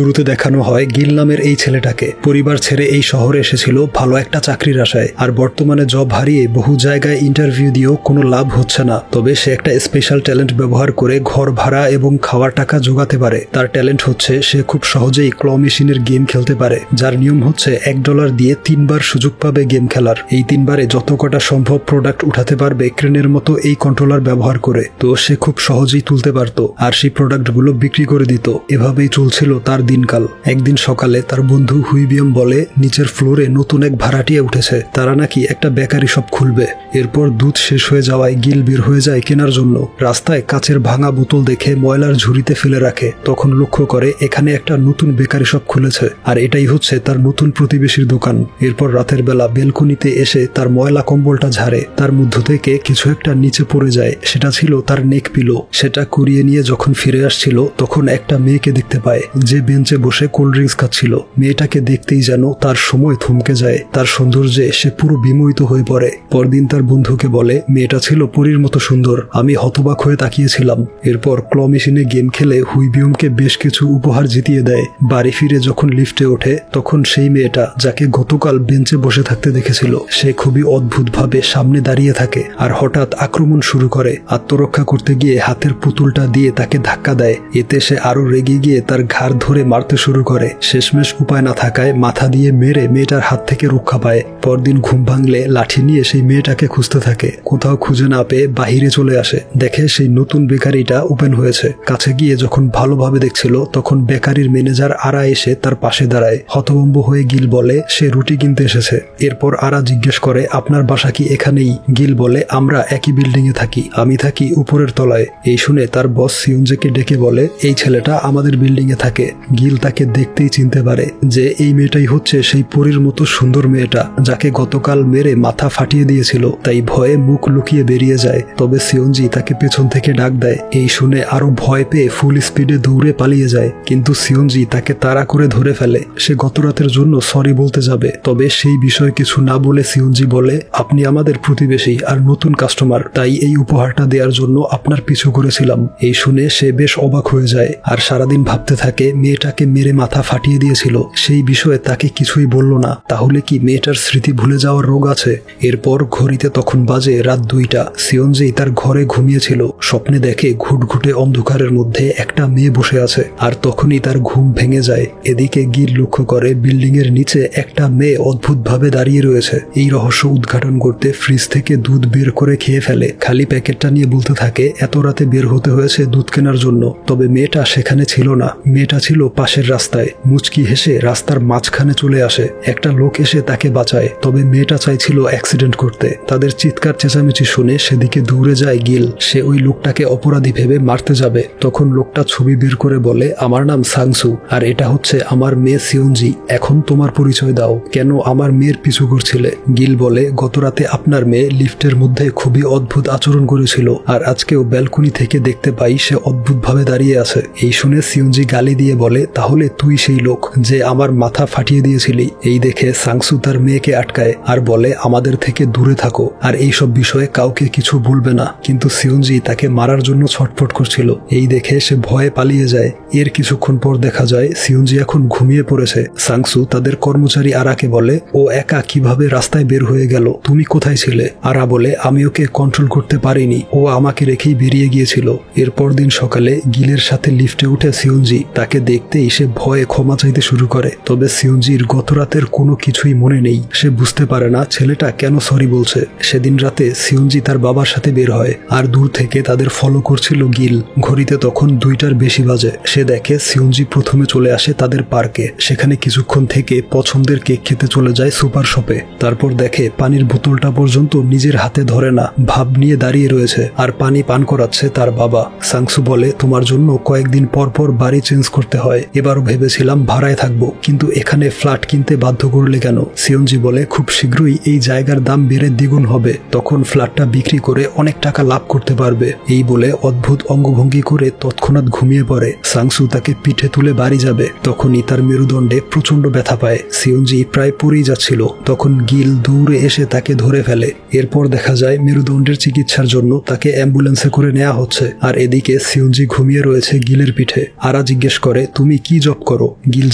শুরুতে দেখানো হয় গিল নামের এই ছেলেটাকে। পরিবার ছেড়ে এই শহরে এসেছিল ভালো একটা চাকরির আশায়, আর বর্তমানে জব হারিয়ে বহু জায়গায় ইন্টারভিউ দিয়েও কোনো লাভ হচ্ছে না। তবে সে একটা স্পেশাল ট্যালেন্ট ব্যবহার করে ঘর ভাড়া এবং খাওয়ার টাকা জোগাতে পারে। তার ট্যালেন্ট হচ্ছে সে খুব সহজেই ক্ল মেশিনের গেম খেলতে পারে, যার নিয়ম হচ্ছে $1 দিয়ে 3 বার সুযোগ পাবে গেম খেলার। এই 3 বারে যত কটা সম্ভব প্রোডাক্ট উঠাতে পারবে ক্রেনের মতো এই কন্ট্রোলার ব্যবহার করে। তো সে খুব সহজেই তুলতে পারত আর সেই প্রোডাক্টগুলো বিক্রি করে দিত। এভাবেই চলছিল তার দিনকাল। একদিন সকালে তার বন্ধু হুইবিয়াম বলে নিচের ফ্লোরে নতুন এক ভাড়াটিয়া উঠেছে, তারা নাকি একটা বেকারি শপ খুলবে। এরপর দুধ শেষ হয়ে যাওয়ায় গিল বের হয়ে যায় কেনার জন্য। রাস্তায় কাচের ভাঙা বোতল দেখে ময়লার ঝুড়িতে ফেলে রাখে। তখন লক্ষ্য করে এখানে একটা নতুন বেকারি শপ খুলেছে আর এটাই হচ্ছে তার নতুন প্রতিবেশীর দোকান। এরপর রাতের বেলা বেলকনিতে এসে তার ময়লা কম্বলটা ঝাড়ে। তার মধ্য থেকে কিছু একটা নিচে পড়ে যায়, সেটা ছিল তার নেক পিলো। সেটা কুড়িয়ে নিয়ে যখন ফিরে আসছিল তখন একটা মেয়েকে দেখতে পায় যে বেঞ্চে বসে কোল্ড ড্রিঙ্কস খাচ্ছিল। মেয়েটাকে দেখতেই যেন তার সময় থমকে যায়। তার সৌন্দর্যে সে পুরো বিমোহিত হয়ে পড়ে। পরদিন তার বন্ধুকে বলে মেয়েটা ছিল পরীর মতো সুন্দর, আমি হতবাক হয়ে তাকিয়েছিলাম। এরপর ক্ল মেশিনে গেম খেলে হুইবিয়ামকে বেশ কিছু উপহার জিতিয়ে দেয়। বাড়ি ফিরে যখন লিফটে ওঠে তখন সেই মেয়েটা যাকে গতকাল বেঞ্চে বসে থাকতে দেখেছিল সে খুবই অদ্ভুতভাবে সামনে দাঁড়িয়ে থাকে আর হঠাৎ আক্রমণ শুরু করে। আত্মরক্ষা করতে গিয়ে হাতের পুতুলটা দিয়ে তাকে ধাক্কা দেয়। এতে সে আরো রেগে গিয়ে তার ঘাড় ধরে মারতে শুরু করে। শেষমেশ উপায় না থাকায় মাথা দিয়ে মেরে মেয়েটার হাত থেকে রক্ষা পায়। পরদিন ঘুম ভাঙলে লাঠি নিয়ে সেই মেয়েটাকে খুঁজতে থাকে। কোথাও খুঁজে না পেয়ে বাহিরে চলে আসে। দেখে সেই নতুন বেকারিটা ওপেন হয়েছে। কাছে গিয়ে যখন ভালোভাবে দেখছিল তখন বেকারির ম্যানেজার আরা এসে তার পাশে দাঁড়ায়। হতভম্ব হয়ে গিল বলে সে রুটি কিনতে এসেছে। এরপর আরা জিজ্ঞেস করে আপনার বাসা কি এখানেই? গিল বলে আমরা একই বিল্ডিং এ থাকি, আমি থাকি উপরের তলায়। এই শুনে তার বস সিউনজেকে ডেকে বলে এই ছেলেটা আমাদের বিল্ডিং এ থাকে। গিল তাকে দেখতেই চিনতে পারে যে এই মেয়েটাই হচ্ছে সেই পরীর মতো সুন্দর মেয়েটা যাকে গতকাল মেরে মাথা ফাটিয়ে দিয়েছিল। তাই ভয়ে মুখ লুকিয়ে বেরিয়ে যায়। তবে সিউনজি তাকে পেছন থেকে ডাক দেয়। এই শুনে আরো ভয় পেয়ে ফুল স্পিডে দৌড়ে পালিয়ে যায়, কিন্তু সিউনজি তাকে তাড়া করে ধরে ফেলে। সে গত রাতের জন্য সরি বলতে যাবে, তবে সেই বিষয়ে কিছু না বলে সিউনজি বলে আপনি আমাদের প্রতিবেশী আর নতুন কাস্টমার, তাই এই উপহারটা দেওয়ার জন্য আপনার পিছু করেছিলাম। এই শুনে সে বেশ অবাক হয়ে যায় আর সারাদিন ভাবতে থাকে মেয়েটাকে মেরে মাথা ফাটিয়ে দিয়েছিল, সেই বিষয়ে তাকে কিছুই বলল না। তাহলে কি মেয়েটার স্মৃতি ভুলে যাওয়ার রোগ আছে? এরপর ঘড়িতে তখন বাজে রাত 2টা। সিউনজি তার ঘরে ঘুমিয়েছিল। স্বপ্নে দেখে ঘুটঘুটে অন্ধকারের মধ্যে একটা মেয়ে বসে আছে আর তখনই তার ঘুম ভেঙে যায়। এদিকে গিল লক্ষ্য করে বিল্ডিং এর নিচে একটা মেয়ে অদ্ভুতভাবে দাঁড়িয়ে রয়েছে। এই রহস্য উদ্ঘাটন করতে ফ্রিজ থেকে দুধ বের করে খেয়ে ফেলে। খালি প্যাকেটটা নিয়ে বলতে থাকে এত রাতে বের হতে হয়েছে দুধ কেনার জন্য। তবে মেয়েটা সেখানে ছিল না, মেয়েটা ছিল পাশের রাস্তায়। মুচকি হেসে রাস্তার মাঝখানে চলে আসে। একটা লোক এসে তাকে বাঁচায়, তবে মেয়েটা চাইছিল অ্যাক্সিডেন্ট করতে। তাদের চিৎকার চেঁচামেচি শুনে সেদিকে দৌড়ে যায় গিল। সে ওই লোকটাকে অপরাধী ভেবে মারতে যাবে, তখন লোকটা ছবি বের করে বলে আমার নাম সাংসু আর এটা হচ্ছে আমার মেয়ে সিউনজি। এখন তোমার পরিচয় দাও, কেন আমার মেয়ের পিছু করছিলে? গিল বলে গত রাতে আপনার মেয়ে লিফটের মধ্যে খুবই অদ্ভুত আচরণ করেছিল আর আজকেও ব্যালকনি থেকে দেখতে পাই সে অদ্ভুতভাবে দাঁড়িয়ে আছে। এই শুনে সিউনজি গালি দিয়ে বলে তাহলে তুই সেই লোক যে আমার মাথা ফাটিয়ে দিয়েছিলি। এই দেখে সাংসু তার মেয়েকে আটকায় আর বলে আমাদের থেকে দূরে থাকো আর এইসব বিষয়ে কাউকে কিছু বলবে না। কিন্তু সিউনজি তাকে মারার জন্য ছটফট করছিল। এই দেখে সে ভয়ে পালিয়ে যায়। এর কিছুক্ষণ পর দেখা যায় সিউনজি এখন ঘুমিয়ে পড়েছে। সাংসু তাদের কর্মচারী আরাকে বলে ও একা কিভাবে রাস্তায় বের হয়ে গেল, তুমি কোথায় ছিলে? আরা বলে আমি ওকে কন্ট্রোল করতে পারিনি, ও আমাকে রেখেই বেরিয়ে গিয়েছিল। এরপর দিন সকালে গিলের সাথে লিফটে উঠে সিউনজি তাকে দেখতেই সে ভয়ে ক্ষমা চাইতে শুরু করে। তবে সিউনজির গত রাতের কোনো কিছুই মনে নেই। সে বুঝতে পারে না ছেলেটা কেন সরি বলছে। সেদিন রাতে সিউনজি তার বাবার সাথে বের হয় আর দূর থেকে তাদের ফলো করছিল গিল। ঘড়িতে তখন 2টার বেশি বাজে। সে দেখে সিউনজি প্রথমে চলে আসে তাদের পার্কে। সেখানে কিছুক্ষণ থেকে পছন্দের কেক খেতে চলে যায় সুপার শপে। তারপর দেখে পানির বোতলটা পর্যন্ত নিজের হাতে ধরে না, ভাব নিয়ে দাঁড়িয়ে রয়েছে আর পানি পান করাচ্ছে তার বাবা। সাংসু বলে তোমার জন্য কয়েকদিন পর পর বাড়ি চেঞ্জ করতে হয়, এবারও ভেবেছিলাম ভাড়ায় থাকবো, কিন্তু এখানে ফ্ল্যাট কিনতে বাধ্য করলে কেন? সিউনজি বলে খুব শীঘ্রই এই জায়গার দাম বেড়ে দ্বিগুণ হবে, তখন ফ্ল্যাটটা বিক্রি করে অনেক টাকা লাভ করতে পারবে। এই বলে অদ্ভুত অঙ্গভঙ্গি করে তৎক্ষণাৎ ঘুমিয়ে পড়ে। সাংসু তাকে পিঠে তুলে বাড়ি যাবে, তখনই তার মেরুদণ্ডে প্রচন্ড ব্যথা পায়। সিউনজি প্রায় পড়েই যাচ্ছিল, তখন গিল দৌড়ে এসে তাকে ধরে ফেলে। এরপর দেখা যায় মেরুদণ্ডের চিকিৎসার জন্য তাকে অ্যাম্বুলেন্সে করে নেওয়া হচ্ছে আর এদিকে সিউনজি ঘুমিয়ে রয়েছে গিলের পিঠে। আরা জিজ্ঞেস করে তুমি তুমি কি জব করো? গিল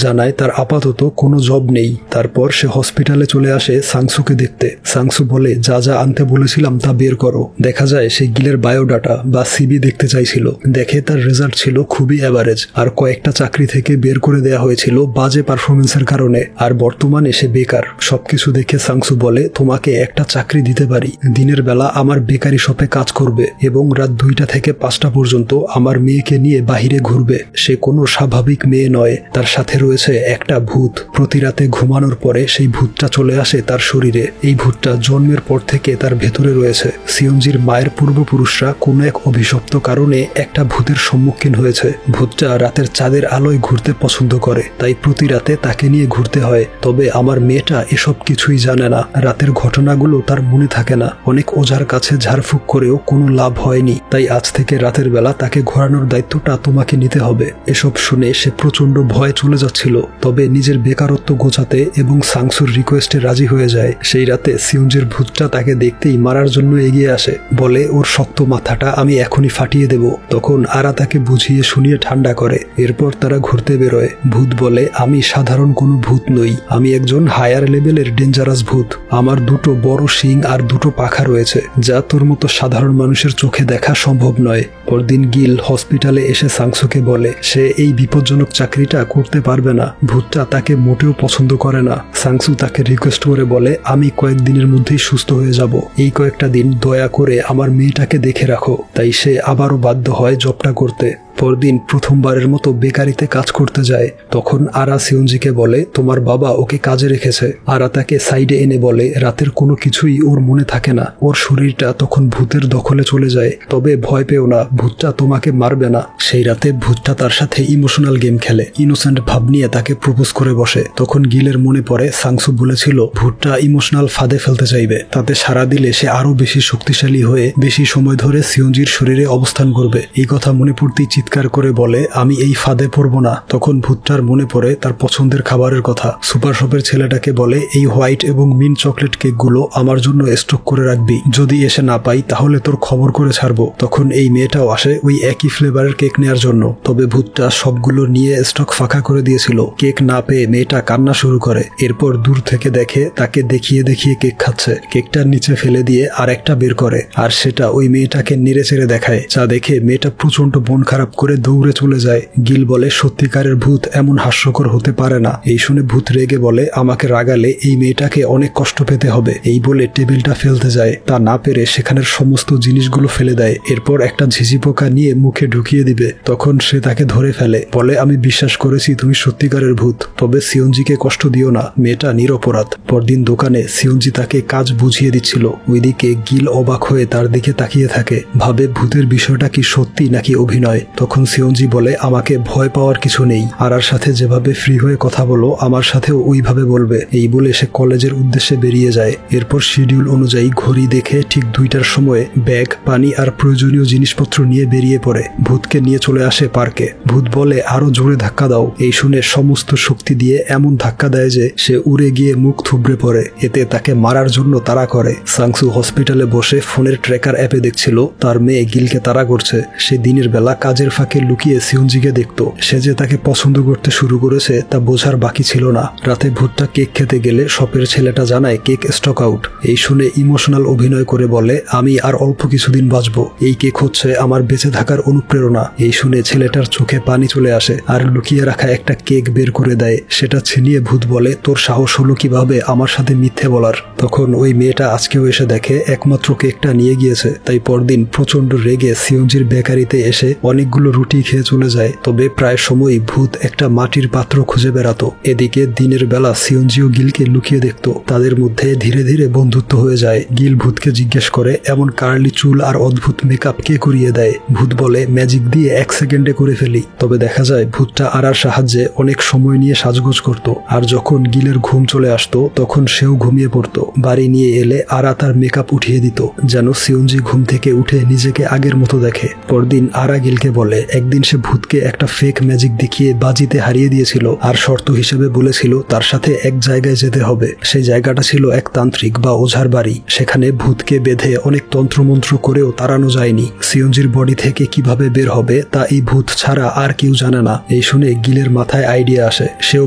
জানায় তার আপাতত কোনো জব নেই। তারপর সে হসপিটালে চলে আসে সাংসুকে দেখতে। সাংসু বলে যা যা আনতে বলেছিলাম তা বের করো। দেখা যায় সে গিলের বায়োডাটা বা সিবি দেখতে চাইছিল। দেখে তার রেজাল্ট ছিল খুবই অ্যাভারেজ, আর কয়েকটা চাকরি থেকে বের করে দেওয়া হয়েছিল বাজে পারফরমেন্সের কারণে, আর বর্তমানে সে বেকার। সবকিছু দেখে সাংসু বলে তোমাকে একটা চাকরি দিতে পারি, দিনের বেলা আমার বেকারি শপে কাজ করবে এবং রাত 2টা থেকে 5টা পর্যন্ত আমার মেয়েকে নিয়ে বাহিরে ঘুরবে। সে কোনো স্বাভাবিক মেয়ে নয়, তার সাথে রয়েছে একটা ভূত। প্রতি রাতে ঘুমানোর পরে সেই ভূতটা চলে আসে তার শরীরে। এই ভূতটা জন্মের পর থেকে তার ভেতরে রয়েছে। সিয়ঞ্জির মায়ের পূর্বপুরুষরা কোনো এক অভিশপ্ত কারণে একটা ভূতের সম্মুখীন হয়েছে। ভূতটা রাতের চাঁদের আলোয় ঘুরতে পছন্দ করে, তাই প্রতি রাতে তাকে নিয়ে ঘুরতে হয়। তবে আমার মেয়েটা এসব কিছুই জানে না। রাতের ঘটনাগুলো তার মনে থাকে না। অনেক ওঝার কাছে ঝাড়ফুঁক করেও কোনো লাভ হয়নি, তাই আজ থেকে রাতের বেলা তাকে ঘোরানোর দায়িত্বটা তোমাকে নিতে হবে। এসব শুনে সে প্রচন্ড ভয়ে চলে যাচ্ছিল, তবে নিজের বেকারত্ব গোছাতে এবং সাংসুর রিকোয়েস্টে রাজি হয়ে যায়। সেই রাতে সিয়ঞ্জির ভূতটা তাকে দেখতেই মারার জন্য এগিয়ে আসে, বলে ওর শক্ত মাথাটা আমি এখনই ফাটিয়ে দেব। তখন আরা তাকে বুঝিয়ে শুনিয়ে ঠান্ডা করে। এরপর তারা ঘুরতে বেরোয়। ভূত বলে আমি সাধারণ কোনো ভূত নই, আমি একজন হায়ার লেভেলের ডেঞ্জারাস ভূত। আমার 2টো বড় শিং আর 2টো পাখা রয়েছে, যা তোর মতো সাধারণ মানুষের চোখে দেখা সম্ভব নয়। পরদিন গিল হসপিটালে এসে সাংসুকে বলে সে এই বিপজ্জনক চাকরিটা করতে পারবে না। ভূতটা তাকে মোটেও পছন্দ করে না। সাংসু তাকে রিকোয়েস্ট করে বলে আমি কয়েকদিনের মধ্যেই সুস্থ হয়ে যাব, এই কয়েকটা দিন দয়া করে আমার মেয়েটাকে দেখে রাখো। তাই সে আবারও বাধ্য হয় জবটা করতে। পরদিন প্রথমবারের মতো বেকারিতে কাজ করতে যায়। তখন আরা সিয়ঞ্জিকে বলে তোমার বাবা ওকে কাজে রেখেছে। আরা তাকে সাইডে এনে বলে রাতের কোনো কিছুই ওর মনে থাকে না। ওর শরীরটা তখন ভূতের দখলে চলে যায়। তবে ভয় পেও না, ভূতটা তোমাকে মারবে না। সেই রাতে ভূতটা তার সাথে ইমোশনাল গেম খেলে, ইনোসেন্ট ভাব নিয়ে তাকে প্রপোজ করে বসে। তখন গিলের মনে পড়ে সাংসু বলেছিল ভূতটা ইমোশনাল ফাঁদে ফেলতে চাইবে, তাতে সাড়া দিলে সে আরো বেশি শক্তিশালী হয়ে বেশি সময় ধরে সিয়ঞ্জির শরীরে অবস্থান করবে। এই কথা মনে পড়তেই চিৎকার করে বলে আমি এই ফাঁদে পড়ব না। তখন ভূতটার মনে পড়ে তার পছন্দের খাবারের কথা। সুপার শপের ছেলেটাকে বলে এই হোয়াইট এবং মিন্ট চকলেট কেকগুলো আমার জন্য স্টক করে রাখবি, যদি এসে না পাই তাহলে তোর খবর করে ছাড়বো। তখন এই মেয়েটাও আসে ওই একই ফ্লেভারের কেক নেওয়ার জন্য, তবে ভূতটা সবগুলো নিয়ে স্টক ফাঁকা করে দিয়েছিল। কেক না পেয়ে মেয়েটা কান্না শুরু করে। এরপর দূর থেকে দেখে তাকে দেখিয়ে দেখিয়ে কেক খাচ্ছে। কেকটা নিচে ফেলে দিয়ে আর একটা বের করে, আর সেটা ওই মেয়েটাকে নেড়ে চেড়ে দেখায়। যা দেখে মেয়েটা প্রচন্ড মন খারাপ করে দৌড়ে চলে যায়। গিল বলে সত্যিকারের ভূত এমন হাস্যকর হতে পারে না। এই শুনে ভূত রেগে বলে আমাকে রাগালে এই মেয়েটাকে অনেক কষ্ট পেতে হবে। এই বলে টেবিলটা ফেলতে যায়, তা না পেরে সেখানের সমস্ত জিনিসগুলো ফেলে দেয়। এরপর একটা ঝিঝি পোকা নিয়ে মুখে ঢুকিয়ে দিবে। তখন সে তাকে ধরে ফেলে, বলে আমি বিশ্বাস করেছি তুমি সত্যিকারের ভূত, তবে সিয়ঞ্জিকে কষ্ট দিও না, মেয়েটা নিরপরাধ। পরদিন দোকানে সিয়ঞ্জি তাকে কাজ বুঝিয়ে দিচ্ছিল। ওইদিকে গিল অবাক হয়ে তার দিকে তাকিয়ে থাকে, ভাবে ভূতের বিষয়টা কি সত্যি নাকি অভিনয়। তখন সিয়ঞ্জি বলে আমাকে ভয় পাওয়ার কিছু নেই, আরার সাথে যেভাবে ফ্রি হয়ে কথা বলো আমার সাথেও ওইভাবে বলবে। এই বলে সে কলেজের উদ্দেশ্যে বেরিয়ে যায়। এরপর শিডিউল অনুযায়ী ঘড়ি দেখে ঠিক 2টার সময় ব্যাগ, পানি আর প্রয়োজনীয় জিনিসপত্র নিয়ে বেরিয়ে পড়ে। ভূতকে নিয়ে চলে আসে পার্কে। ভূত বলে আরো জোরে ধাক্কা দাও। এই শুনে সমস্ত শক্তি দিয়ে এমন ধাক্কা দেয় যে সে উড়ে গিয়ে মুখ থুবড়ে পড়ে। এতে তাকে মারার জন্য তাড়া করে। সাংসু হসপিটালে বসে ফোনের ট্র্যাকার অ্যাপে দেখছিল তার মেয়ে গিলকে তাড়া করছে। সে দিনের বেলা কাজের ফাঁকে লুকিয়ে সিয়ঞ্জিকে দেখত। সে যে তাকে পছন্দ করতে শুরু করেছে তা বোঝার বাকি ছিল না। রাতে ভূতটা কেক খেতে গেলে শপের ছেলেটা জানায় কেক স্টক আউট। এই শুনে ইমোশনাল অভিনয় করে বলে আমি আর অল্প কিছুদিন বাঁচবো, এই কেক হচ্ছে আমার বেঁচে থাকার অনুপ্রেরণা। এই শুনে ছেলেটার চোখে পানি চলে আসে আর লুকিয়ে রাখা একটা কেক বের করে দেয়। সেটা ছিনিয়ে ভূত বলে তোর সাহস হলো কিভাবে আমার সাথে মিথ্যে বলার। তখন ওই মেয়েটা আজকেও এসে দেখে একমাত্র কেকটা নিয়ে গিয়েছে। তাই পরদিন প্রচন্ড রেগে সিয়ঞ্জির বেকারিতে এসে অনেকগুলো রুটি খেয়ে চলে যায়। তবে প্রায় সময়ই ভূত একটা মাটির পাত্র খুঁজে বেড়াতো। এদিকে দিনের বেলা সিয়ঞ্জি ও গিলকে লুকিয়ে দেখত। তাদের মধ্যে ধীরে ধীরে বন্ধুত্ব হয়ে যায়। গিল ভূতকে জিজ্ঞেস করে এমন কার্লি চুল আর অদ্ভুত মেকআপ কে করিয়ে দেয়। ভূত বলে ম্যাজিক দিয়ে 1 সেকেন্ডে করে ফেলি। তবে দেখা যায় ভূতটা আরার সাহায্যে অনেক সময় নিয়ে সাজগোজ করত। আর যখন গিলের ঘুম চলে আসতো তখন সেও ঘুমিয়ে পড়তো। বাড়ি নিয়ে এলে আরা তার মেকআপ উঠিয়ে দিত, যেন সিয়ঞ্জি ঘুম থেকে উঠে নিজেকে আগের মতো দেখে। পরদিন আরা গিলকে বলে বলে একদিন সে ভূতকে একটা ফেক ম্যাজিক দেখিয়ে বাজিতে হারিয়ে দিয়েছিল আর শর্ত হিসেবে বলেছিল তার সাথে এক জায়গায় যেতে হবে। সেই জায়গাটা ছিল এক তান্ত্রিক বা ওঝার বাড়ি। সেখানে ভূতকে বেঁধে অনেক তন্ত্রমন্ত্র করেও তাড়ানো যায়নি। সিয়ঞ্জির বডি থেকে কিভাবে বের হবে তা এই ভূত ছাড়া আর কেউ জানে না। এই শুনে গিলের মাথায় আইডিয়া আসে। সেও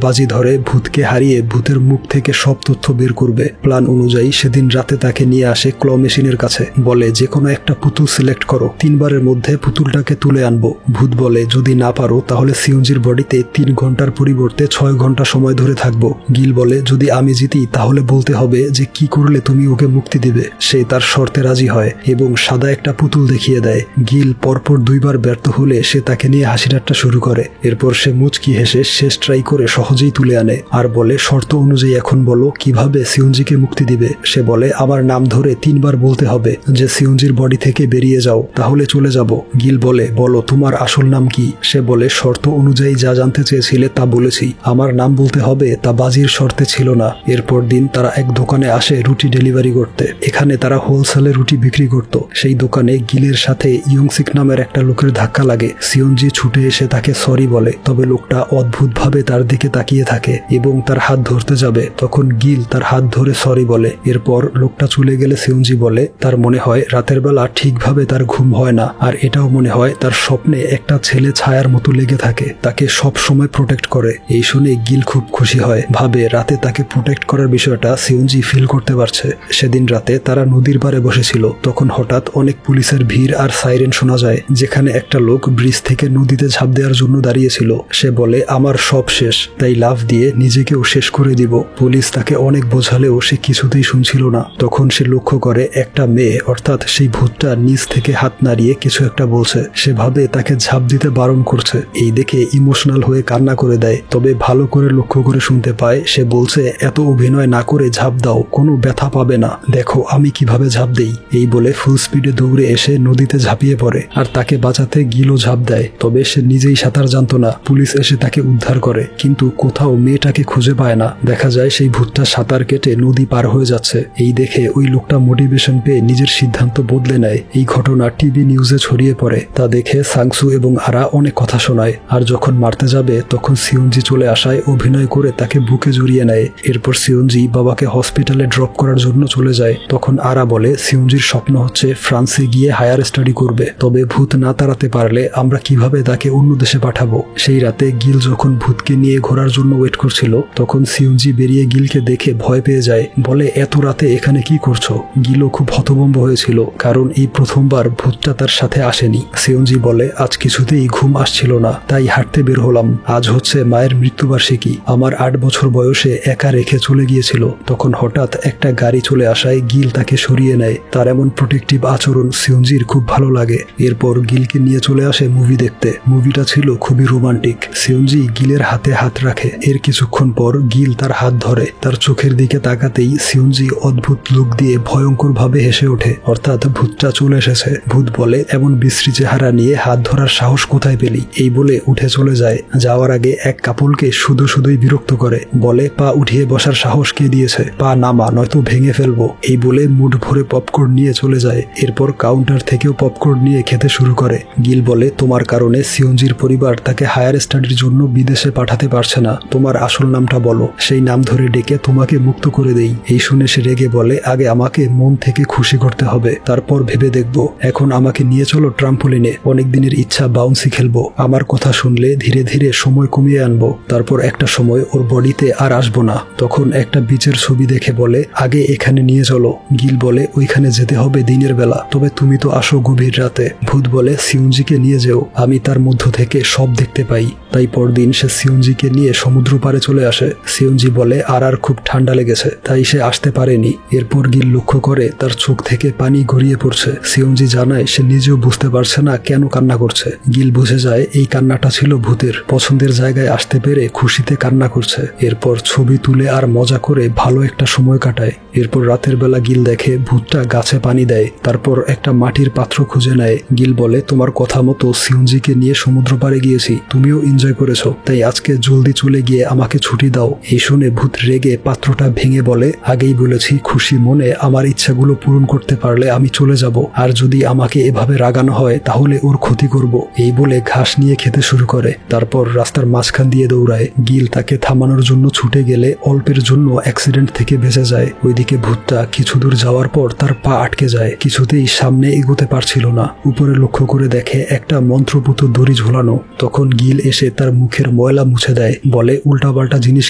বাজি ধরে ভূতকে হারিয়ে ভূতের মুখ থেকে সব তথ্য বের করবে। প্ল্যান অনুযায়ী সেদিন রাতে তাকে নিয়ে আসে ক্ল মেশিনের কাছে। বলে যে কোনো একটা পুতুল সিলেক্ট করো, 3 বারের মধ্যে পুতুলটাকে তুলে আনবো। ভূত বলে যদি না পারো তাহলে সিয়ঞ্জির বডিতে 3 ঘন্টার পরিবর্তে 6 ঘন্টা সময় ধরে থাকবো। গিল বলে যদি আমি জিতি তাহলে বলতে হবে যে কি করলে তুমি ওকে মুক্তি দিবে। সে তার শর্তে রাজি হয় এবং সাদা একটা পুতুল দেখিয়ে দেয়। গিল পরপর 2 বার ব্যর্থ হলে সে তাকে নিয়ে হাসি ঠাট্টা শুরু করে। এরপর সে মুচকি হেসে শেষ ট্রাই করে সহজেই তুলে আনে আর বলে শর্ত অনুযায়ী এখন বলো কিভাবে সিয়ঞ্জিকে মুক্তি দিবে। সে বলে আমার নাম ধরে 3 বার বলতে হবে যে সিয়ঞ্জির বডি থেকে বেরিয়ে যাও, তাহলে চলে যাব। গিল বলে বলো তোমার আসল নাম কি। সে বলে শর্ত অনুযায়ী যা জানতে চেয়েছিলে তা বলেছি, আমার নাম বলতে হবে তা বাজির শর্তে ছিল না। এরপর দিন তারা এক দোকানে আসে রুটি ডেলিভারি করতে। এখানে তারা হোলসেলে রুটি বিক্রি করত। সেই দোকানে গিলের সাথে ইয়ংসিক নামের একটা লোকের ধাক্কা লাগে। সিয়ঞ্জি ছুটে এসে তাকে সরি বলে, তবে লোকটা অদ্ভুতভাবে তার দিকে তাকিয়ে থাকে এবং তার হাত ধরতে যাবে। তখন গিল তার হাত ধরে সরি বলে। এরপর লোকটা চলে গেলে সিয়ঞ্জি বলে তার মনে হয় রাতের বেলা ঠিকভাবে তার ঘুম হয় না, আর এটাও মনে হয় তার স্বপ্নে একটা ছেলে ছায়ার মতো লেগে থাকে, তাকে সব সময় প্রোটেক্ট করে। এই শুনে গিল খুব খুশি হয়, ভাবে রাতে তাকে প্রোটেক্ট করার বিষয়টা সিয়ঞ্জি ফিল করতে পারছে। সেদিন রাতে তারা নদীর পাড়ে বসেছিল। তখন হঠাৎ অনেক পুলিশের ভিড় আর সাইরেন শোনা যায়, যেখানে একটা লোক ব্রিজ থেকে নদীতে ঝাঁপ দেওয়ার জন্য দাঁড়িয়েছিল। সে বলে আমার সব শেষ, তাই লাফ দিয়ে নিজেকেও শেষ করে দিব। পুলিশ তাকে অনেক বোঝালেও সে কিছুতেই শুনছিল না। তখন সে লক্ষ্য করে একটা মেয়ে অর্থাৎ সেই ভূতটা নিচ থেকে হাত নাড়িয়ে কিছু একটা বলছে। সে ভাবে তাকে ঝাঁপ দিতে বারণ করছে। এই দেখে ইমোশনাল হয়ে কান্না করে দেয়, তবে ভালো করে লক্ষ্য করে শুনতে পায় সে বলছে এত অভিনয় না করে ঝাঁপ দাও, কোনো ব্যথা পাবে না, দেখো আমি কিভাবে ঝাঁপ দেই। এই বলে ফুল স্পিডে দৌড়ে এসে নদীতে ঝাঁপিয়ে পড়ে আর তাকে বাঁচাতে গিলও ঝাঁপ দেয়। তবে সে নিজেই সাঁতার জানতো না। পুলিশ এসে তাকে উদ্ধার করে, কিন্তু কোথাও মেয়েটাকে খুঁজে পায় না। দেখা যায় সেই ভূতটা সাঁতার কেটে নদী পার হয়ে যাচ্ছে। এই দেখে ওই লোকটা মোটিভেশন পেয়ে নিজের সিদ্ধান্ত বদলে নেয়। এই ঘটনা টিভি নিউজে ছড়িয়ে পড়ে। তা দেখে সাংসু এবং আরা অনেক কথা শোনায়। আর যখন মারতে যাবে তখন সিয়ঞ্জি চলে আসায় অভিনয় করে তাকে বুকে জড়িয়ে নেয়। এরপর সিয়ঞ্জি বাবাকে হসপিটালে ড্রপ করার জন্য চলে যায়। তখন আরা বলে সিয়ঞ্জির স্বপ্ন হচ্ছে ফ্রান্সে গিয়ে হায়ার স্টাডি করবে, তবে ভূত না তাড়াতে পারলে আমরা কিভাবে তাকে অন্য দেশে পাঠাবো। সেই রাতে গিল যখন ভূতকে নিয়ে ঘোরার জন্য ওয়েট করছিল তখন সিয়ঞ্জি বেরিয়ে গিলকে দেখে ভয় পেয়ে যায়। বলে এত রাতে এখানে কি করছো। গিলও খুব হতভম্ব হয়েছিল, কারণ এই প্রথমবার ভূতটা তার সাথে আসেনি। সিয়ঞ্জি বলে আজ কিছুতেই ঘুম আসছিল না, তাই হাঁটতে বের হলাম। আজ হচ্ছে মায়ের মৃত্যুবার্ষিকী, আমার 8 বছর বয়সে একা রেখে চলে গিয়েছিল। তখন হঠাৎ একটা গাড়ি চলে আসায় গিল তাকে সরিয়ে নেয়। তার এমন প্রোটেক্টিভ আচরণ সিয়ঞ্জির খুব ভালো লাগে। এরপর গিলকে নিয়ে চলে আসে মুভি দেখতে। মুভিটা ছিল খুবই রোমান্টিক। সিয়ঞ্জি গিলের হাতে হাত রাখে। এর কিছুক্ষণ পর গিল তার হাত ধরে। তার চোখের দিকে তাকাতেই সিয়ঞ্জি অদ্ভুত লুক দিয়ে ভয়ঙ্কর ভাবে হেসে ওঠে, অর্থাৎ ভূতটা চলে এসেছে। ভূত বলে এমন বিশ্রী চেহারা নিয়ে হাত ধরার সাহস কোথায় পেলি। এই বলে উঠে চলে যায়। যাওয়ার আগে এক কাপলকে শুধুই বিরক্ত করে, বলে পা উঠিয়ে বসার সাহস কে দিয়েছে, পা নামা নয়তো ভেঙে ফেলবো। এই বলে মুঠ ভরে পপকর্ন নিয়ে চলে যায়। এরপর কাউন্টার থেকেও পপকর্ন নিয়ে খেতে শুরু করে। গিল বলে তোমার কারণে সিয়ঞ্জির পরিবার তাকে হায়ার স্টাডির জন্য বিদেশে পাঠাতে পারছে না, তোমার আসল নামটা বলো, সেই নাম ধরে ডেকে তোমাকে মুক্ত করে দেই। এই শুনে সে রেগে বলে আগে আমাকে মন থেকে খুশি করতে হবে, তারপর ভেবে দেখবো। এখন আমাকে নিয়ে চলো ট্রাম্পোলিনে, অনেক দিনের ইচ্ছা বাউন্সি খেলবো। আমার কথা শুনলে ধীরে ধীরে সময় কমিয়ে আনবো, তারপর একটা সময় ওর বডিতে আর আসবো না। তখন একটা বিচের ছবি দেখে বলে আগে এখানে নিয়ে চলো। গিল বলে ওইখানে যেতে হবে দিনের বেলা, তবে তুমি তো আসো গভীর রাতে। ভূত বলে সিয়ঞ্জিকে নিয়ে যেও, আমি তার মধ্য থেকে সব দেখতে পাই। তাই পরদিন সে সিয়ঞ্জিকে নিয়ে সমুদ্র পাড়ে চলে আসে। সিয়ঞ্জি বলে আর খুব ঠান্ডা লেগেছে, তাই সে আসতে পারেনি। এরপর গিল লক্ষ্য করে তার চোখ থেকে পানি গড়িয়ে পড়ছে। সিয়ঞ্জি জানায় সে নিজেও বুঝতে পারছে না কেন কান্না করছে। গিল বুঝে যায় এই কান্নাটা ছিল ভূতের, পছন্দের জায়গায় আসতে পেরে খুশিতে কান্না করছে। এরপর ছবি তুলে আর মজা করে ভালো একটা সময় কাটায়। এরপর রাতের বেলা গিল দেখে ভূতটা গাছে পানি দেয়, তারপর একটা মাটির পাত্র খুঁজে নেয়। গিল বলে তোমার কথা মতো সিয়ঞ্জিকে নিয়ে সমুদ্র পাড়ে গিয়েছি, তুমিও এনজয় করেছো, তাই আজকে জলদি চলে গিয়ে আমাকে ছুটি দাও। এই শুনে ভূত রেগে পাত্রটা ভেঙে বলে আগেই বলেছি খুশি মনে আমার ইচ্ছাগুলো পূরণ করতে পারলে আমি চলে যাব, আর যদি আমাকে এভাবে রাগানো হয় তাহলে ওর ক্ষতি কি করব, এই বলে ঘাস নিয়ে খেতে শুরু করে। তারপর রাস্তার মাঝখান দিয়ে দৌড়ায়। গিল তাকে থামানোর জন্য ছুটে গেলে অল্পের জন্য অ্যাক্সিডেন্ট থেকে বেঁচে যায়। ওইদিকে ভূতটা কিছু দূর যাওয়ার পর তার পা আটকে যায়, কিছুতেই সামনে এগোতে পারছিল না। উপরে লক্ষ্য করে দেখে একটা মন্ত্রপুত দড়ি ঝোলানো। তখন গিল এসে তার মুখের ময়লা মুছে দেয়, বলে উল্টাপাল্টা জিনিস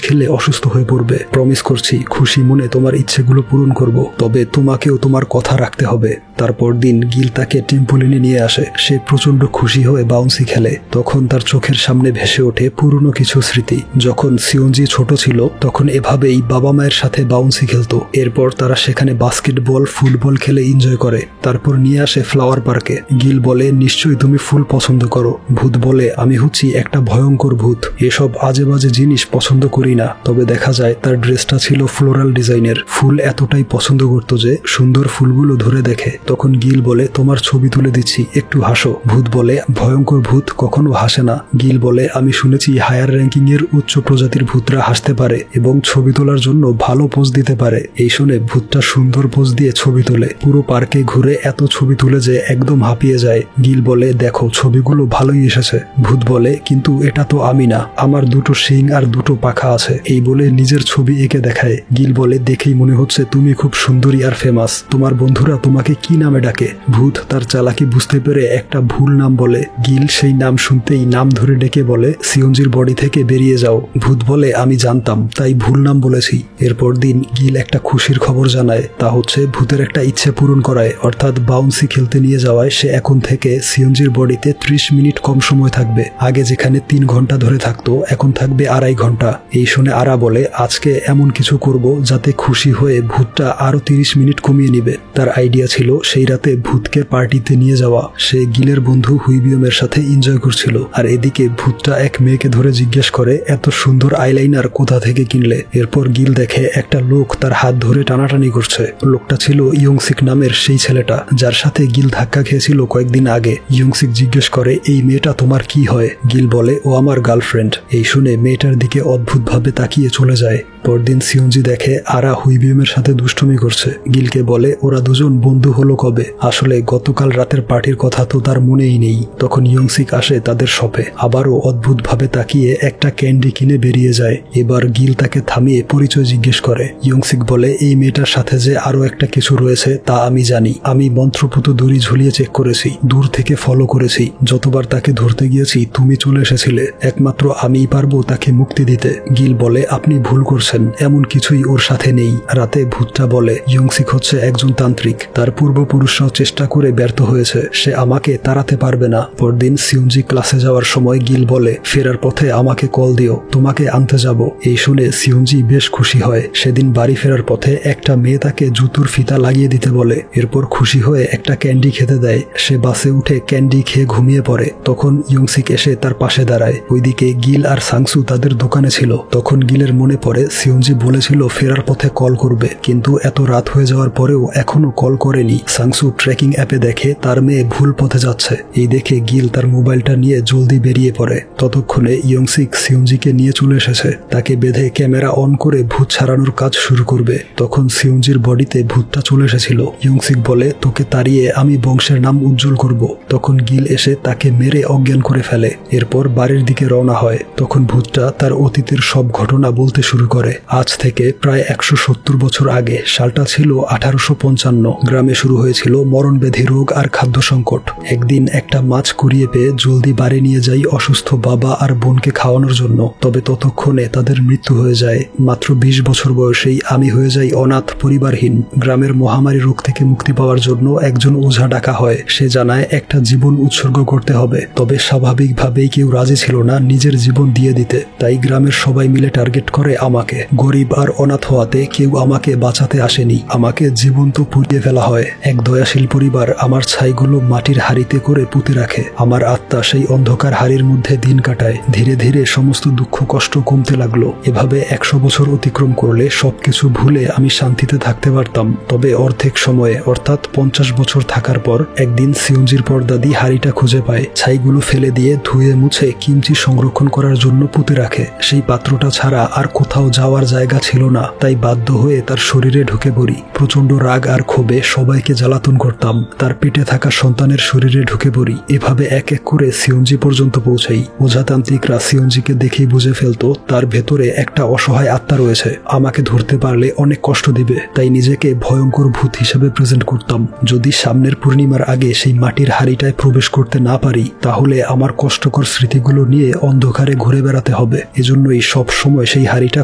খেলে অসুস্থ হয়ে পড়বে। প্রমিস করছি খুশি মনে তোমার ইচ্ছেগুলো পূরণ করব, তবে তোমাকেও তোমার কথা রাখতে হবে। তারপর দিন গিল তাকে টেম্পোলিনে নিয়ে আসে। সে প্রচন্ড খুশি হয়ে বাউন্সি খেলে। তখন তার চোখের সামনে ভেসে ওঠে পুরনো কিছু স্মৃতি। যখন সিওনজি ছোট ছিল তখন এভাবেই বাবা মায়ের সাথে বাউন্সি খেলতো। এরপর তারা সেখানে বাস্কেটবল ফুটবল খেলে এনজয় করে। তারপর নিয়ে আসে ফ্লাওয়ার পার্কে। গিল বলে নিশ্চয়ই তুমি ফুল পছন্দ করো। ভূত বলে আমি হচ্ছি একটা ভয়ঙ্কর ভূত, এসব আজে বাজে জিনিস পছন্দ করি না। তবে দেখা যায় তার ড্রেসটা ছিল ফ্লোরাল ডিজাইনের। ফুল এতটাই পছন্দ করতো যে সুন্দর ফুলগুলো ধরে দেখে। তখন গিল বলে তোমার ছবি তুলে দিচ্ছি, একটু হাসো। ভূত বলে ভয়ঙ্কর ভূত কখনো হাসে না। গিল বলে আমি শুনেছি হায়ার র্যাঙ্কিং এর উচ্চ প্রজাতির ভূতরা হাসতে পারে এবং ছবি তোলার জন্য ভালো পোজ দিতে পারে। এই শুনে ভূতটা সুন্দর পোজ দিয়ে ছবি তোলে। পুরো পার্কে ঘুরে এত ছবি তুলে যে একদম হাঁপিয়ে যায়। গিল বলে দেখো ছবিগুলো ভালোই এসেছে। ভূত বলে কিন্তু এটা তো আমি না, আমার দুটো শিং আর দুটো পাখা আছে। এই বলে নিজের ছবি এঁকে দেখায়। গিল বলে দেখেই মনে হচ্ছে তুমি খুব সুন্দরী আর ফেমাস, তোমার বন্ধুরা তোমাকে কি নামে ডাকে? ভূত তার চালাকি বুঝতে পেরে একটা ভুল নাম বলে। গিল সেই নাম শুনতেই নাম ধরে ডেকে বলে সিওনজির বডি থেকে বেরিয়ে যাও। ভূত বলে আমি জানতাম, তাই ভুল নাম বলেছি। এরপর দিন গিল একটা খুশির খবর জানায়, তা হচ্ছে ভূতের একটা ইচ্ছে পূরণ করায়, অর্থাৎ বাউন্সি খেলতে নিয়ে যাওয়ায় সে এখন থেকে সিওনজির বডিতে 30 মিনিট কম সময় থাকবে। আগে যেখানে 3 ঘন্টা ধরে থাকতো এখন থাকবে 2.5 ঘন্টা। এই শুনে আরা বলে আজকে এমন কিছু করব যাতে খুশি হয়ে ভূতটা আরো 30 মিনিট কমিয়ে নিবে। তার আইডিয়া ছিল সেই রাতে ভূতকে পার্টিতে নিয়ে যাওয়া। সে গিলের বন্ধু হুইবিয়মের সাথে এনজয় করছিল। আর এদিকে ভূতটা এক মেয়েকে ধরে জিজ্ঞেস করে এত সুন্দর আইলাইনার কোথা থেকে কিনলে? এরপর গিল দেখে একটা লোক তার হাত ধরে টানাটানি করছে। লোকটা ছিল ইয়ংসিক নামের সেই ছেলেটা যার সাথে গিল ধাক্কা খেয়েছিল কয়েকদিন আগে। ইয়ংসিক জিজ্ঞেস করে এই মেয়েটা তোমার কি হয়? গিল বলে ও আমার গার্লফ্রেন্ড। এই শুনে মেয়েটার দিকে অদ্ভুতভাবে তাকিয়ে চলে যায়। পরদিন সিওনজি দেখে আরা হুইবিয়মের সাথে দুষ্টুমি করছে। গিলকে বলে ওরা দুজন বন্ধু হলো কবে? আসলে গতকাল রাতের পার্টির কথা তো তার মনেই নেই। তখন ইয়ংসিক আসে তাদের শপে, আবারও অদ্ভুতভাবে তাকিয়ে একটা ক্যান্ডি কিনে বেরিয়ে যায়। এবার গিল তাকে থামিয়ে পরিচয় জিজ্ঞেস করে। ইয়ংসিক বলে এই মেয়েটার সাথে যে আরো একটা কিছু রয়েছে তা আমি জানি। আমি মন্ত্রপুত দড়ি ঝুলিয়ে চেক করেছি, দূর থেকে ফলো করেছি। যতবার তাকে ধরতে গিয়েছি তুমি চলে এসেছিলে, একমাত্র আমিই পারবো তাকে মুক্তি দিতে। গিল বলে আপনি ভুল করছেন, এমন কিছুই ওর সাথে নেই। রাতে ভূতটা বলে ইয়ংসিক হচ্ছে একজন তান্ত্রিক, তার পূর্বপুরুষরাও চেষ্টা করে ব্যর্থ হয়েছে, সে আমাকে তাড়াতে পারবে না। পরদিন সিওনজি ক্লাসে যাওয়ার সময় গিল বলে ফেরার পথে আমাকে কল দিও, তোমাকে আনতে যাব। এই শুনে সিওনজি বেশ খুশি হয়। সেদিন বাড়ি ফেরার পথে একটা মেয়ে তাকে জুতুর ফিতা লাগিয়ে দিতে বলে। এরপর খুশি হয়ে একটা ক্যান্ডি খেতে দেয়। সে বাসে উঠে ক্যান্ডি খেয়ে ঘুমিয়ে পড়ে। তখন ইয়ংসিক এসে তার পাশে দাঁড়ায়। ওইদিকে গিল আর সাংসু তাদের দোকানে ছিল। তখন গিলের মনে পড়ে সিওনজি বলেছিল ফেরার পথে কল করবে, কিন্তু এত রাত হয়ে যাওয়ার পরেও এখনো কল করেনি। সাংসু ট্র্যাকিং অ্যাপে দেখে তার মেয়ে ভুল পথে যাচ্ছে। এই দেখে গিল তার মোবাইলটা নিয়ে জলদি বেরিয়ে পড়ে। ততক্ষণে ইয়ংসিক সিওনজিকে নিয়ে চলে এসেছে। তাকে বেঁধে ক্যামেরা অন করে ভূত ছাড়ানোর কাজ শুরু করবে। তখন সিওনজির বডিতে ভূতটা চলে এসেছিল। ইয়ংসিক বলে তোকে তাড়িয়ে আমি বংশের নাম উজ্জ্বল করব। তখন গিল এসে তাকে মেরে অজ্ঞান করে ফেলে। এরপর বাড়ির দিকে রওনা হয়। তখন ভূতটা তার অতীতের সব ঘটনা বলতে শুরু করে। আজ থেকে প্রায় 170 বছর আগে, সালটা ছিল 1855। গ্রামে শুরু হয়েছিল মরণব্যাধি রোগ আর খাদ্য সংকট। একদিন একটা মাছ কুড়িয়ে পেয়ে জলদি বাড়ি নিয়ে যাই অসুস্থ বাবা আর বোনকে খাওয়ানোর জন্য। তবে ততক্ষণে তাদের মৃত্যু হয়ে যায়। মাত্র 20 বছর বয়সেই আমি হয়ে যাই অনাথ, পরিবারহীন। গ্রামের মহামারী রোগ থেকে মুক্তি পাওয়ার জন্য একজন ওঝা ডাকা হয়। সে জানায় একটা জীবন উৎসর্গ করতে হবে। তবে স্বাভাবিকভাবেই কেউ রাজি ছিল না নিজের জীবন দিয়ে দিতে। তাই গ্রামের সবাই মিলে টার্গেট করে আমাকে। গরিব আর অনাথ হওয়াতে কেউ আমাকে বাঁচাতে আসেনি, আমাকে জীবন্ত পুড়িয়ে ফেলা হয়। এক দয়াশীল পরিবার আমার ছাইগুলো মাটির হাড়িতে করে পুঁতে রাখে। আমার আত্মা সেই অন্ধকার হাড়ির মধ্যে দিন কাটায়। ধীরে ধীরে সমস্ত দুঃখ কষ্ট কমতে লাগলো। এভাবে 100 বছর অতিক্রম করলে সবকিছু ভুলে আমি শান্তিতে থাকতে পারতাম। তবে অর্ধেক সময়ে অর্থাৎ 50 বছর থাকার পর একদিন সিওনজির পরদাদি হাড়িটা খুঁজে পায়। ছাইগুলো ফেলে দিয়ে ধুয়ে মুছে কিমচি সংরক্ষণ করার জন্য পুঁতে রাখে। সেই পাত্রটা ছাড়া আর কোথাও যাওয়া যাওয়ার জায়গা ছিল না, তাই বাধ্য হয়ে তার শরীরে ঢুকে পড়ি। প্রচন্ড রাগ আর ক্ষোভে সবাইকে জ্বালাতন করতাম। তার পেটে থাকা সন্তানের শরীরে ঢুকে পড়ি। এভাবে এক এক করে সিওনজি পর্যন্ত পৌঁছাই। ওঝাতান্ত্রিকরা সিওনজিকে দেখেই বুঝে ফেলতো তার ভেতরে একটা অসহায় আত্মা রয়েছে, আমাকে ধরতে পারলে অনেক কষ্ট দিবে, তাই নিজেকে ভয়ঙ্কর ভূত হিসেবে প্রেজেন্ট করতাম। যদি সামনের পূর্ণিমার আগে সেই মাটির হাড়িটায় প্রবেশ করতে না পারি, তাহলে আমার কষ্টকর স্মৃতিগুলো নিয়ে অন্ধকারে ঘুরে বেড়াতে হবে। এজন্যই সব সময় সেই হাড়িটা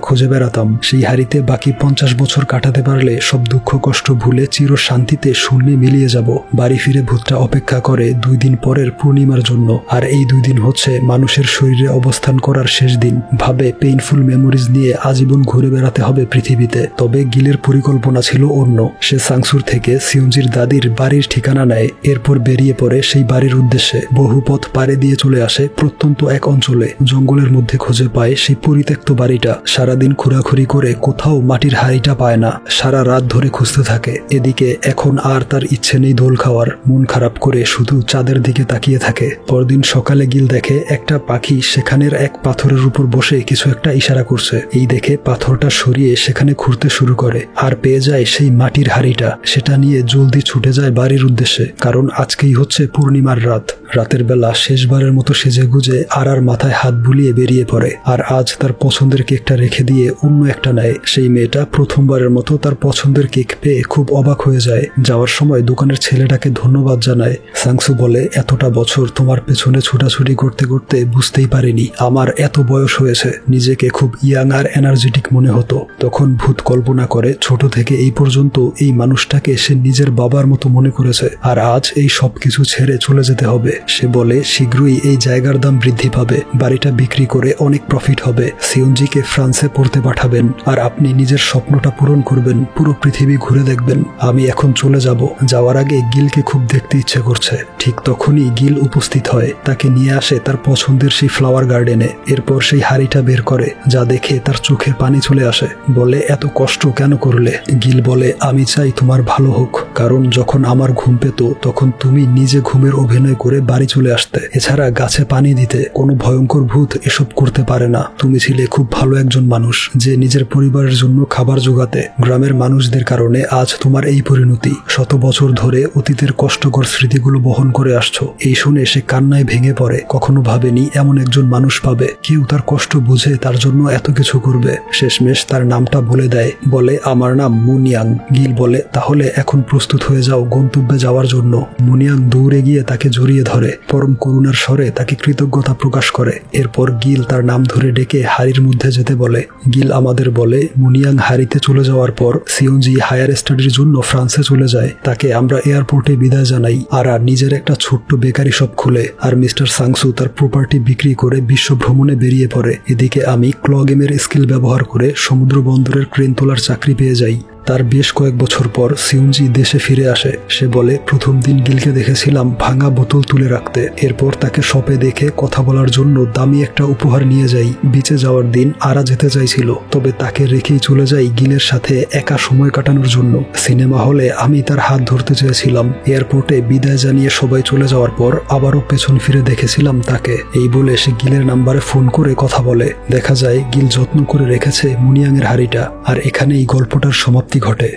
খুঁজে বেড়াতাম। সেই হাড়িতে বাকি 50 বছর কাটাতে পারলে সব দুঃখ কষ্ট ভুলে চির শান্তিতে শূন্যে মিলিয়ে যাব। বাড়ি ফিরে ভূতটা অপেক্ষা করে 2 দিন পরের পূর্ণিমার জন্য। আর এই 2 দিন হচ্ছে মানুষের শরীরে অবস্থান করার শেষ দিন। ভাবে পেইনফুল মেমোরিজ নিয়ে আজীবন ঘুরে বেড়াতে হবে পৃথিবীতে। তবে গিলের পরিকল্পনা ছিল অন্য। সে সাংসুর থেকে সিওনজির দাদির বাড়ির ঠিকানা নেয়, এরপর বেরিয়ে পড়ে সেই বাড়ির উদ্দেশ্যে। বহু পথ পাড়ে দিয়ে চলে আসে প্রত্যন্ত এক অঞ্চলে। জঙ্গলের মধ্যে খুঁজে পায় সেই পরিত্যক্ত বাড়িটা। সারাদিন ঘোরাঘুরি করে কোথাও মাটির হাড়িটা পায় না। সারা রাত ধরে খুঁজতে থাকে। এদিকে এখন আর তার ইচ্ছে নেই দোল খাওয়ার। মন খারাপ করে শুধু চাঁদের দিকে তাকিয়ে থাকে। পরদিন সকালে গিল দেখে একটা পাখি সেখানের এক পাথরের উপর বসে কিছু একটা ইশারা করছে। এই দেখে পাথরটা সরিয়ে সেখানে ঘুরতে শুরু করে আর পেয়ে যায় সেই মাটির হাড়িটা। সেটা নিয়ে জলদি ছুটে যায় বাড়ির উদ্দেশ্যে, কারণ আজকেই হচ্ছে পূর্ণিমার রাত। রাতের বেলা শেষবারের মতো সেজে গুজে আর মাথায় হাত বুলিয়ে বেরিয়ে পড়ে। আর আজ তার পছন্দের কেকটা রেখে দিয়ে অন্য একটা নেয়। সেই মেয়েটা প্রথমবারের মতো তার পছন্দের কেক পেয়ে খুব অবাক হয়ে যায়। যাওয়ার সময় দোকানের ছেলেটাকে ধন্যবাদ জানায়। সাংসু বলে, এতটা বছর তোমার পেছনে ছুটাছুটি করতে করতে বুঝতেই পারিনি আমার এত বয়স হয়েছে। নিজেকে খুব ইয়াং আর এনার্জেটিক মনে হতো। তখন ভূত কল্পনা করে ছোট থেকে এই পর্যন্ত এই মানুষটাকে সে নিজের বাবার মতো মনে করেছে, আর আজ এই সব কিছু ছেড়ে চলে যেতে হবে। সে বলে শীঘ্রই এই জায়গার দাম বৃদ্ধি পাবে, বাড়িটা বিক্রি করে অনেক প্রফিট হবে। সিওনজিকে ফ্রান্সে পড়তে পাঠাবেন আর আপনি নিজের স্বপ্নটা পূরণ করবেন, পুরো পৃথিবী ঘুরে দেখবেন। আমি এখন চলে যাব। যাওয়ার আগে গিলকে খুব দেখতে ইচ্ছে করছে। ঠিক তখনই গিল উপস্থিত হয়। তাকে নিয়ে আসে তার পছন্দের সেই ফ্লাওয়ার গার্ডেনে। এরপর সেই হাড়িটা বের করে, যা দেখে তার চোখে পানি চলে আসে। বলে, এত কষ্ট কেন করলে? গিল বলে, আমি চাই তোমার ভালো হোক, কারণ যখন আমার ঘুম পেত তখন তুমি নিজে ঘুমের অভিনয় করে বাড়ি চলে আসতে। এছাড়া গাছে পানি দিতে। কোনো ভয়ঙ্কর ভূত এসব করতে পারে না। তুমি ছিলে খুব ভালো একজন মানুষ, যে নিজের পরিবারের জন্য খাবার জোগাতে। গ্রামের মানুষদের কারণে আজ তোমার এই পরিণতি। 100 বছর ধরে অতীতের কষ্টকর স্মৃতিগুলো বহন করে আসছো। এই শুনে সে কান্নায় ভেঙে পড়ে। কখনো ভাবেনি এমন একজন মানুষ পাবে, কেউ তার কষ্ট বুঝে তার জন্য এত কিছু করবে। শেষমেশ তার নামটা বলে দেয়। বলে, আমার নাম মুনিয়াং। গিল বলে, তাহলে এখন প্রস্তুত হয়ে যাও গন্তব্যে যাওয়ার জন্য। মুনিয়াং দৌড়ে গিয়ে তাকে জড়িয়ে ধরে। পরম করুণার স্বরে তাকে কৃতজ্ঞতা প্রকাশ করে। এরপর গিল তার নাম ধরে ডেকে হাড়ির মধ্যে যেতে বলে। গিল আমাদের বলে, মুনিয়াং হাড়িতে চলে যাওয়ার পর সিওনজি হায়ার স্টাডির জন্য ফ্রান্সে চলে যায়। তাকে আমরা এয়ারপোর্টে বিদায় জানাই। আর নিজের একটা ছোট্ট বেকারি শপ খুলে। আর মিস্টার সাংসু তার প্রপার্টি বিক্রি করে বিশ্ব ভ্রমণে বেরিয়ে পড়ে। এদিকে আমি ক্ল গেমের স্কিল ব্যবহার করে সমুদ্র বন্দরের ক্রেন তোলার চাকরি পেয়ে যাই। তার বেশ কয়েক বছর পর সিওনজি দেশে ফিরে আসে। সে বলে, প্রথম দিন গিলকে দেখেছিলাম ভাঙা বোতল তুলে রাখতে। এরপর তাকে শপে দেখে কথা বলার জন্য দামি একটা উপহার নিয়ে যাই। বিচে যাওয়ার দিন আরা যেতে চাইছিল, তবে তাকে রেখেই চলে যাই গিলের সাথে একা সময় কাটানোর জন্য। সিনেমা হলে আমি তার হাত ধরতে চেয়েছিলাম। এয়ারপোর্টে বিদায় জানিয়ে সবাই চলে যাওয়ার পর আবারও পেছন ফিরে দেখেছিলাম তাকে। এই বলে সে গিলের নাম্বারে ফোন করে কথা বলে। দেখা যায় গিল যত্ন করে রেখেছে মুনিয়াং এর হাড়িটা। আর এখানেই গল্পটার সমাপ্তি ঘটে।